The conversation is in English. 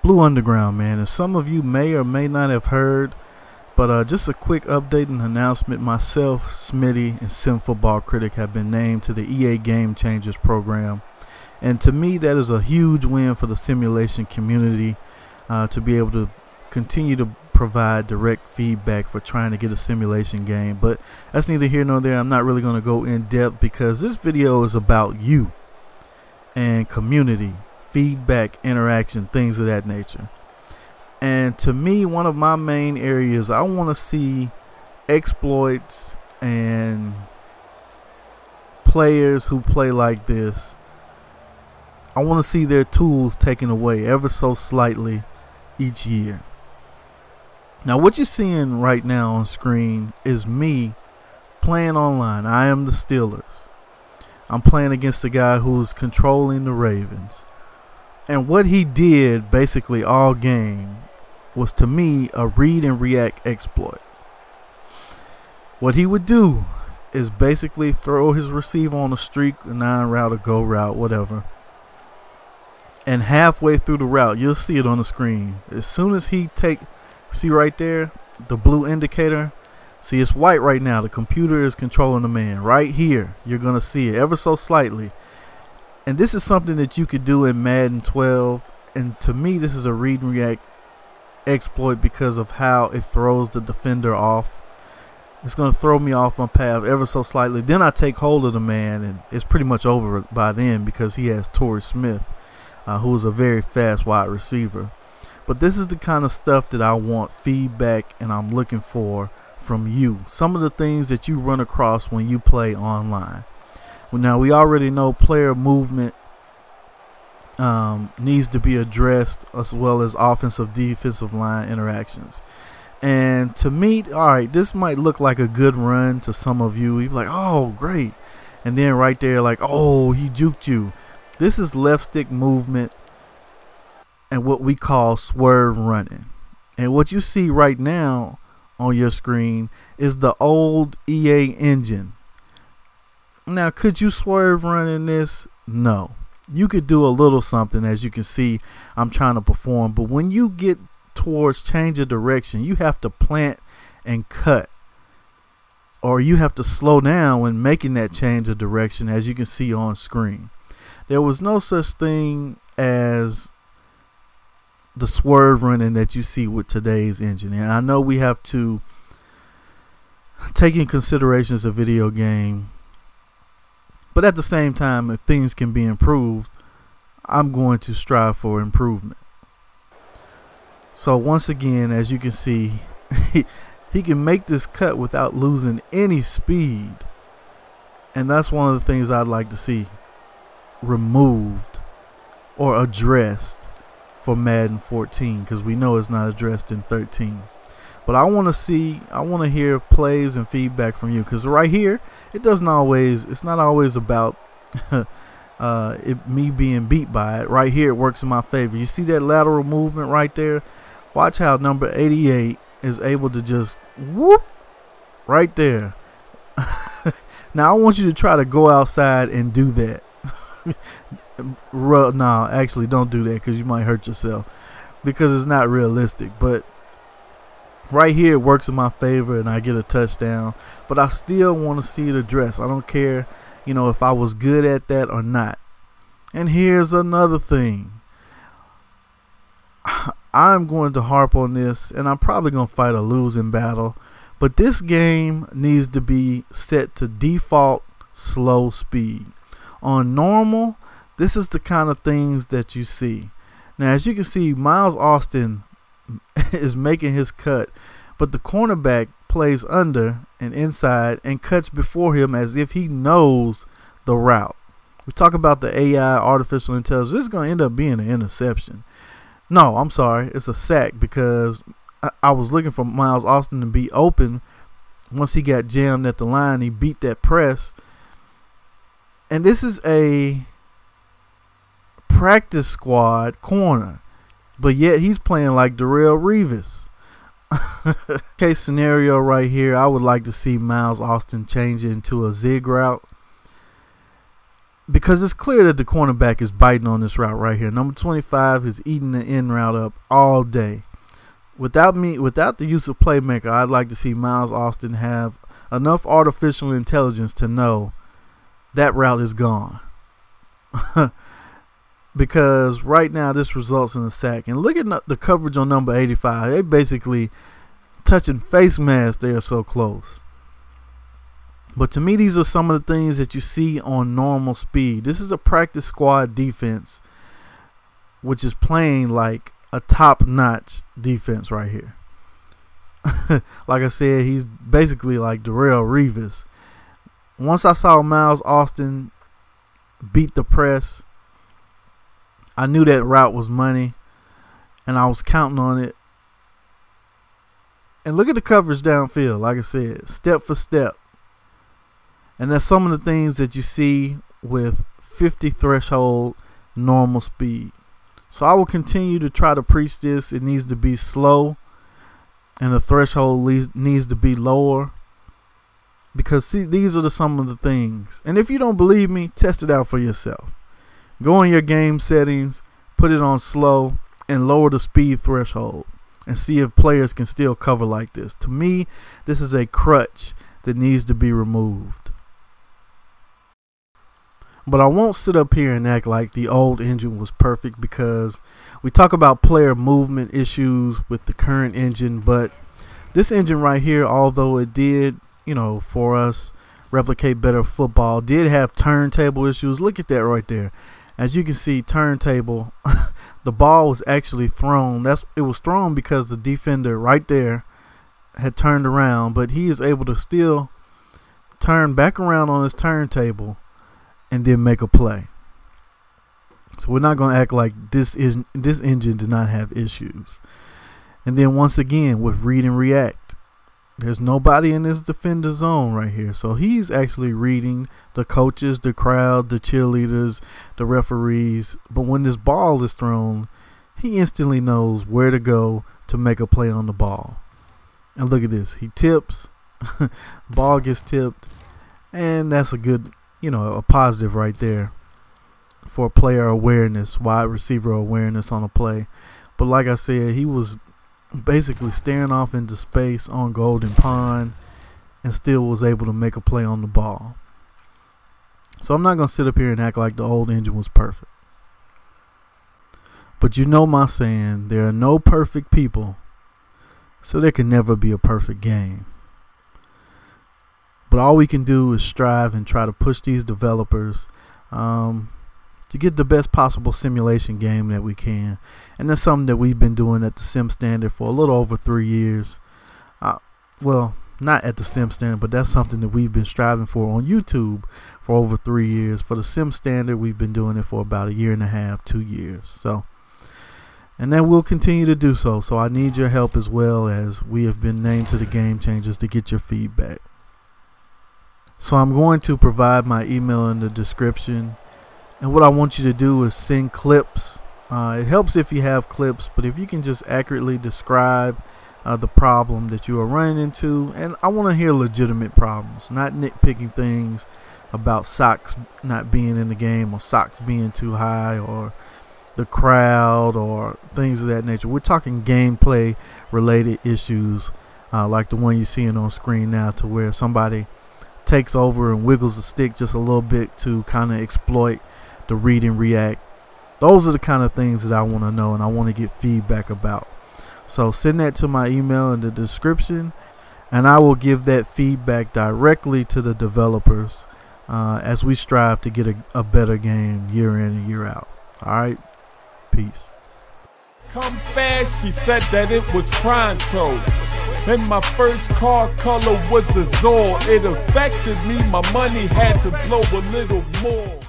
Blue Underground, man. And some of you may or may not have heard, but just a quick update and announcement. Myself, Smitty, and Sim Football Critic have been named to the EA Game Changers program. And to me, that is a huge win for the simulation community, to be able to continue to provide direct feedback for trying to get a simulation game. But that's neither here nor there. I'm not really going to go in depth because this video is about you and community, feedback, interaction, things of that nature. And to me, one of my main areas, I want to see exploits and players who play like this. I want to see their tools taken away ever so slightly each year. Now, what you're seeing right now on screen is me playing online. I am the Steelers. I'm playing against a guy who's controlling the Ravens. And what he did basically all game was, to me, a read and react exploit. What he would do is basically throw his receiver on a streak, a 9 route, a go route, whatever. And halfway through the route, you'll see it on the screen. As soon as he see right there, the blue indicator. See, it's white right now. The computer is controlling the man. Right here, you're going to see it ever so slightly. And this is something that you could do in Madden 12. And to me, this is a read and react exploit because of how it throws the defender off. It's going to throw me off my path ever so slightly. Then I take hold of the man, and it's pretty much over by then because he has Torrey Smith, who is a very fast wide receiver. But this is the kind of stuff that I want feedback and I'm looking for from you. Some of the things that you run across when you play online. Well, now, we already know player movement needs to be addressed, as well as offensive defensive line interactions. And to me, all right, this might look like a good run to some of you. You're like, oh, great. And then right there, like, oh, he juked you. This is left stick movement and what we call swerve running. And what you see right now on your screen is the old EA engine. Now, could you swerve run in this? No. You could do a little something. As you can see, I'm trying to perform. But when you get towards change of direction, you have to plant and cut. Or you have to slow down when making that change of direction, as you can see on screen. There was no such thing as the swerve running that you see with today's engine. And I know we have to take in consideration as a video game, but at the same time, if things can be improved, I'm going to strive for improvement. So once again, as you can see, he can make this cut without losing any speed. And that's one of the things I'd like to see removed or addressed for Madden 14, because we know it's not addressed in 13. But I want to hear plays and feedback from you, because right here, it's not always about me being beat by it. Right here, it works in my favor. You see that lateral movement right there? Watch how number 88 is able to just whoop right there. Now, I want you to try to go outside and do that. No, actually, don't do that, because you might hurt yourself, because it's not realistic. But right here, it works in my favor, and I get a touchdown. But I still want to see it addressed. I don't care, if I was good at that or not. And here's another thing. I'm going to harp on this, and I'm probably going to fight a losing battle. But this game needs to be set to default slow speed. On normal, this is the kind of things that you see. Now, as you can see, Miles Austin is making his cut, but the cornerback plays under and inside and cuts before him as if he knows the route. We talk about the AI, artificial intelligence. This is going to end up being an interception. No, I'm sorry. It's a sack, because I was looking for Miles Austin to be open. Once he got jammed at the line, he beat that press. And this is a practice squad corner, but yet he's playing like Darrelle Revis. Case scenario right here, I would like to see Miles Austin change it into a zig route. because it's clear that the cornerback is biting on this route right here. Number 25 is eating the in route up all day. Without the use of playmaker, I'd like to see Miles Austin have enough artificial intelligence to know that route is gone. Because right now this results in a sack. And look at the coverage on number 85. They basically touching face masks. They are so close. But to me, these are some of the things that you see on normal speed. This is a practice squad defense, which is playing like a top-notch defense right here. Like I said, he's basically like Darrelle Revis. Once I saw Miles Austin beat the press, I knew that route was money, and I was counting on it. And look at the coverage downfield, like I said, step for step. And that's some of the things that you see with 50 threshold normal speed. So I will continue to try to preach this. It needs to be slow, and the threshold needs to be lower. Because see, these are some of the things. And if you don't believe me, test it out for yourself. Go in your game settings, put it on slow, and lower the speed threshold, and see if players can still cover like this. To me, this is a crutch that needs to be removed. But I won't sit up here and act like the old engine was perfect, because we talk about player movement issues with the current engine. But this engine right here, although it did, for us replicate better football, did have turntable issues. Look at that right there. As you can see, turntable, the ball was actually thrown. It was thrown because the defender right there had turned around, but he is able to still turn back around on his turntable and then make a play. So we're not going to act like this engine did not have issues. And then once again with read and react, there's nobody in this defender zone right here. So he's actually reading the coaches, the crowd, the cheerleaders, the referees. But when this ball is thrown, he instantly knows where to go to make a play on the ball. And look at this. He tips. Ball gets tipped. And that's a good, a positive right there for player awareness, wide receiver awareness on a play. But like I said, he was basically staring off into space on Golden Pond and still was able to make a play on the ball. So I'm not going to sit up here and act like the old engine was perfect. But you know my saying, there are no perfect people, so there can never be a perfect game. But all we can do is strive and try to push these developers to get the best possible simulation game that we can. And that's something that we've been doing at the Sim Standard for a little over 3 years. Well, not at the Sim Standard, but that's something that we've been striving for on YouTube for over 3 years. For the Sim Standard, we've been doing it for about 1.5 years, 2 years. So, and then we'll continue to do so. So I need your help, as well as we have been named to the Game Changers, to get your feedback. So I'm going to provide my email in the description. And what I want you to do is send clips. It helps if you have clips, but if you can just accurately describe the problem that you are running into. And I want to hear legitimate problems, not nitpicking things about socks not being in the game, or socks being too high, or the crowd, or things of that nature. We're talking gameplay related issues, like the one you're seeing on screen now, to where somebody takes over and wiggles the stick just a little bit to kind of exploit the read and react. Those are the kind of things that I want to know and I want to get feedback about. So send that to my email in the description, and I will give that feedback directly to the developers as we strive to get a better game year in and year out. Alright, peace. Come fast, she said that it was pronto. And my first car color was Azure. It affected me, my money had to blow a little more.